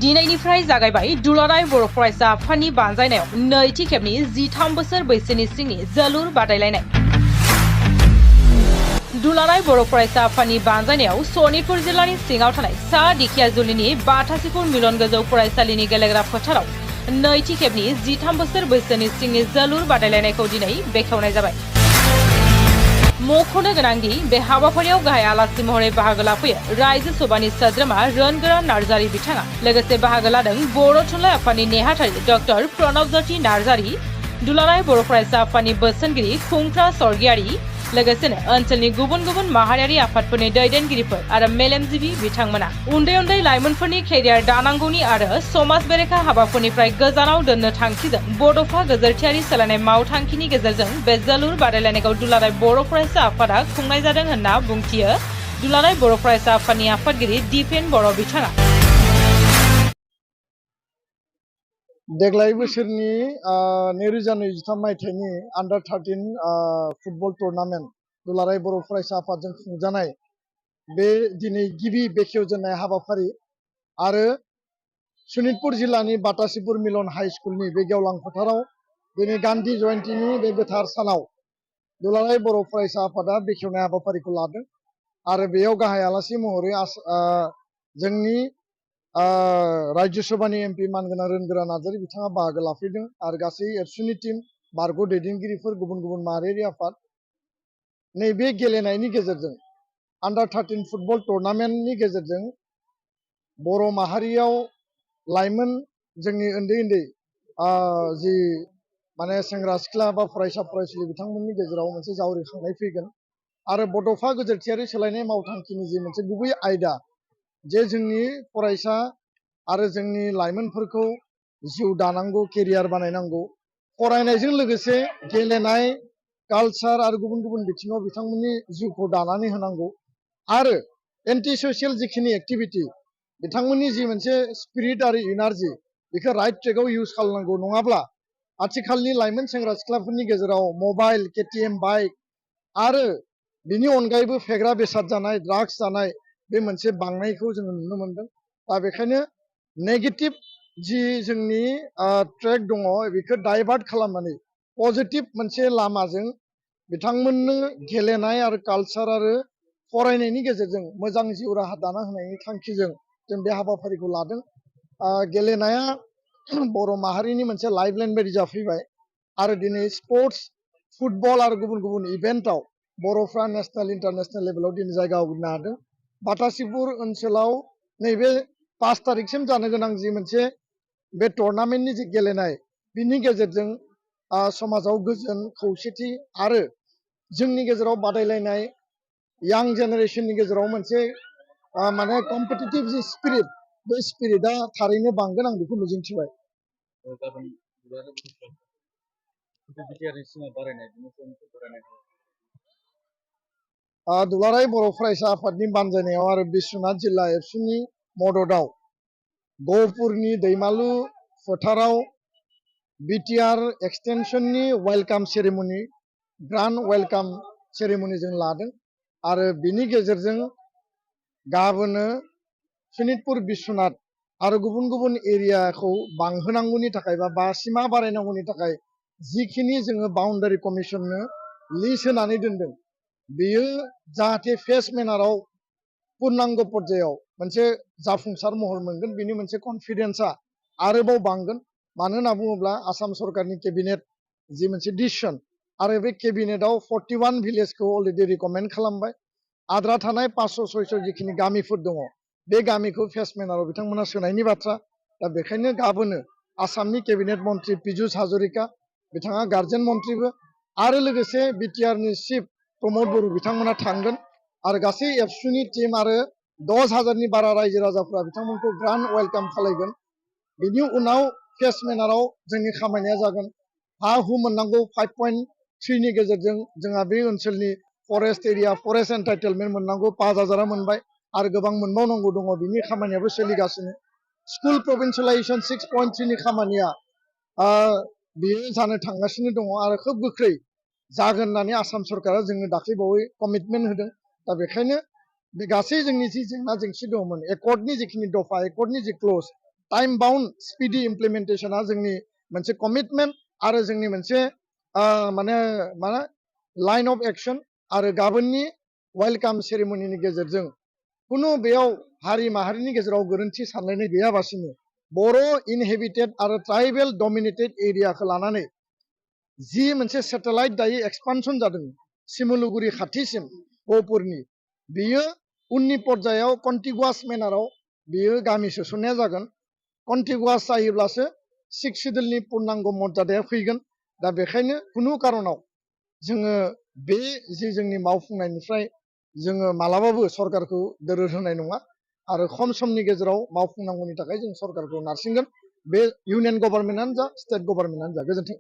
दिनैनिफ्राय जागायबाय दुलाराय बर' फरायसा आफादनि बानजायनायाव नैथि खेबनि 13 बोसोर बैसोनि सिंनि जोलुर बादायलायनाय। दुलाराय बर' फरायसा आफादनि बानजायनायाव सनितपुर जिल्लानि सिङाव थानाय सा दिखियाजुलिनि बाथासिपुर मिलन गोजौ फरायसालिनि गेलेग्रा फोथाराव नैथि खेबनि 13 बोसोर बैसोनि सिंनि जोलुर बादायलायनायखौ दिनै बेखेवनाय जाबाय। मख'नो गोनांदि बे हाबाफारियाव गाहाय आलासि महरै बाहागो लाफैयो रायजो सभानि सोद्रोमा रोनगोरा नार्जारी बिथाङा। लोगोसे बाहागो लादों बर' थुनलाइ आफादनि नेहाथारि डक्टर प्रणब ज्योति नार्जारी, दुलाराय बर' फरायसा आफादनि बोसोनगिरि खुंफ्रा स्वर्गियारि, लोगोसेनो ओनसोलनि गुबुन गुबुन माहारियारि आफादफोरनि दैदेनगिरिफोर आरो मेलेमजिबि बिथांमोना। उन्दै उन्दै लाइमोनफोरनि केरियार दानांगौनि आरो समाज बेरेखा हाबाफोरनिफ्राय गोजानाव दोननो थांखिजों बड'फा गोजोरथियारि सोलायनाय मावथांखिनि गेजेरजों बे जोलुर बादायलायनायखौ दुलाराय बर' फरायसा आफादा खुंनाय जादों होनना बुंथियो दुलाराय बर' फरायसा आफादनि आफादगिरि दिपेन बर' बिथाङा। देग्लाय बोसोरनि 2023 मायथाइनि आन्डार 13 फुटबल टुर्नामेन्ट दुलाराय बर' फरायसा आफादजों खुंजानाय बे दिनै गिबि बेखेवजेननाय हाबाफारि आरो सनितपुर जिल्लानि बाथासिपुर मिलन हाई स्कुलनि बे गेवलां फोथाराव दिनै गान्धी जयन्तीनि बे गोथार सानाव दुलाराय बर' फरायसा आफादा बेखेवनाय हाबाफारिखौ लादों आरो बेयाव गाहाय आलासि महरै जोंनि राज्यो सभानि एमपि मानगोनां रोनगोरा नार्जारी बिथाङा बाहागो लाफैदों आरो गासै एबसुनि टीम, बारग' दैदेनगिरिफोर, गुबुन गुबुन माहारियारि आफाद नैबे गेलेनायनि गेजेरजों आन्डार 13 फुटबल टुर्नामेन्टनि गेजेरजों बर' माहारियाव लाइमोन जोंनि उन्दै उन्दै जि माने सेंग्रा सिख्ला बा फरायसा फरायसुलि बिथांमोननि गेजेराव मोनसे जावरिखांनाय फैगोन आरो बड'फा गोजोरथियारि सोलायनाय मावथांखिनि जि मोनसे गुबै आयदा जे जोंनि फरायसा आरो जोंनि लाइमोनफोरखौ जिउ दानांगौ, केरियार बानायनांगौ, फरायनायजों लोगोसे गेलेनाय, कालचार आरो गुबुन गुबुन बिथिङाव बिथांमोननि जिउखौ दानानै होनांगौ आरो एन्टि ससियेल जिखिनि एक्टिभिटि बिथांमोननि जि मोनसे स्पिरिट आरो इनार्जि बेखौ राइट ट्रेकआव इउज खालामनांगौ। नङाब्ला आथिखालनि लाइमोन सेंग्रा सिख्लाफोरनि गेजेराव मबाइल, केटिएम बाइक आरो बिनि अनगायैबो फेग्रा बेसाद जानाय, ड्राग्स जानाय बे मोनसे बांनायखौ जोङो नुनो मोनदों। दा बेखायनो नेगेटिभ जि जोंनि ट्रेक दङ बेखौ डाइभार्ट खालामनानै पजिटिभ मोनसे लामाजों बिथांमोननो गेलेनाय आरो कालचार आरो फरायनायनि गेजेरजों मोजां जिउ राहा दाना होनायनि थांखिजों जों बे हाबाफारिखौ लादों। गेलेनाया बर' माहारिनि मोनसे लाइफलाइन बायदि जाफैबाय आरो दिनै स्पर्ट्स, फुटबल आरो गुबुन गुबुन इभेन्टआव बर'फ्रा नेसनेल इन्टारनेसनेल लेभेलाव दिनै जायगा आवग्रिनो हादों। बाथासिपुर ओनसोलाव नैबे 5 तारिखसिम जानो गोनां जि मोनसे बे टुर्नामेन्टनि जि गेलेनाय बिनि गेजेरजों समाजाव गोजोन, खौसेथि आरो जोंनि गेजेराव बादायलायनाय यां जेनेरेसननि गेजेराव मोनसे माने कम्पिटिटिभ जि स्पिरिट बे स्पिरिटआ थारैनो बांगोन, आं बेखौ मिजिंथिबाय। दुलाराय बर' फरायसा आफादनि बानजायनायाव आरो बिश्वनाथ जिल्ला एबसुनि मददआव गहपुरनि दैमालु फोथाराव BTR एक्सटेनसननि welcome ceremony, grand welcome ceremony जों लादों आरो बिनि गेजेरजों गाबोनो सनितपुर बिश्वनाथ आरो गुबुन गुबुन एरियाखौ बांहोनांगौनि थाखाय बा बासिमा बारायनांगौनि थाखाय जिखिनि जोङो बाउन्डारि कमिसननो लिस्ट होनानै दोनदों बेयो जाहाथे फेस मेनाराव पुर्नांग पर्यायाव मोनसे जाफुंसार महर मोनगोन, बिनि मोनसे कनफिडेन्सआ आरोबाव बांगोन। मानो होनना बुङोब्ला आसाम सरकारनि केबिनेट जि मोनसे डिसिसन आरो बे केबिनेटआव 41 भिलेजखौ अलरेडि रिकमेन्ड खालामबाय। आद्रा थानाय 500-600 जिखिनि गामिफोर दङ बे गामिखौ फेस मेनाराव बिथांमोना सोनायनि बाथ्रा। दा बेखायनो गाबोनो आसामनि केबिनेट मन्त्रि पीयूष हाजरिका बिथाङा गार्जेन मन्त्रिबो आरो लोगोसे बिटिआरनि चिफ प्रमद बर' बिथांमोना थांगोन आरो गासै एबसुनि टीम आरो 10,000नि बारा रायजो राजाफ्रा बिथांमोनखौ ग्रान्ड वेलकाम खालामगोन। बिनि उनाव फेस मेनाराव जोंनि खामानिया जागोन हा हु मोननांगौ 5.3नि गेजेरजों जोंहा बे ओनसोलनि फरेस्ट एरिया फरेस्ट एन्टाइटेलमेन्ट मोननांगौ 5,000आ मोनबाय आरो गोबां मोनबावनांगौ दङ, बिनि खामानियाबो सोलिगासिनो। स्कुल प्रभिन्सियेलाइजेसन 6.3नि खामानिया बेयो जानो थांगासिनो दङ आरो खोब गोख्रै जागोन होननानै आसाम सरकारा जोंनो दाख्लैबावै कमिटमेन्ट होदों। दा बेखायनो बे गासै जोंनि जि जेंना जेंसि दङमोन, एकर्डनि जिखिनि दफा, एकर्डनि जि क्लज टाइम बाउन्ड स्पिडि इमप्लिमेन्टेसना जोंनि मोनसे कमिटमेन्ट आरो जोंनि मोनसे माने लाइन अफ एक्सन आरो गाबोननि वेलकाम सेरेमनिनि गेजेरजों कुनु बेयाव हारि माहारिनि गेजेराव गोरोन्थि सानलायनाय गैयाबासिनो बर' इनहेबिटेड आरो ट्राइबेल डमिनेटेड एरियाखौ लानानै जि मोनसे सेटेलाइट दायो एक्सपानसन जादों सिमुलुगुरि खाथिसिम गहपुरनि बेयो उननि पर्यायाव कन्टिगुवास मेनाराव बेयो गामि सोसननाया जागोन कन्टिगुवास जायोब्लासो सिक्स सिडुलनि पुर्नांग मर्यादाया फैगोन दा बेखायनो कुनु कारनाव जोङो बे जि जोंनि मावफुंनायनिफ्राय जोङो मालाबाबो सरकारखौ दोरोद होनाय नङा आरो खम समनि गेजेराव मावफुंनांगौनि थाखाय जों सरकारखौ नारसिनगोन बे इउनियन गभर्नमेन्टआनो जा स्टेट गभर्नमेन्टआनो जा गोजोन्थों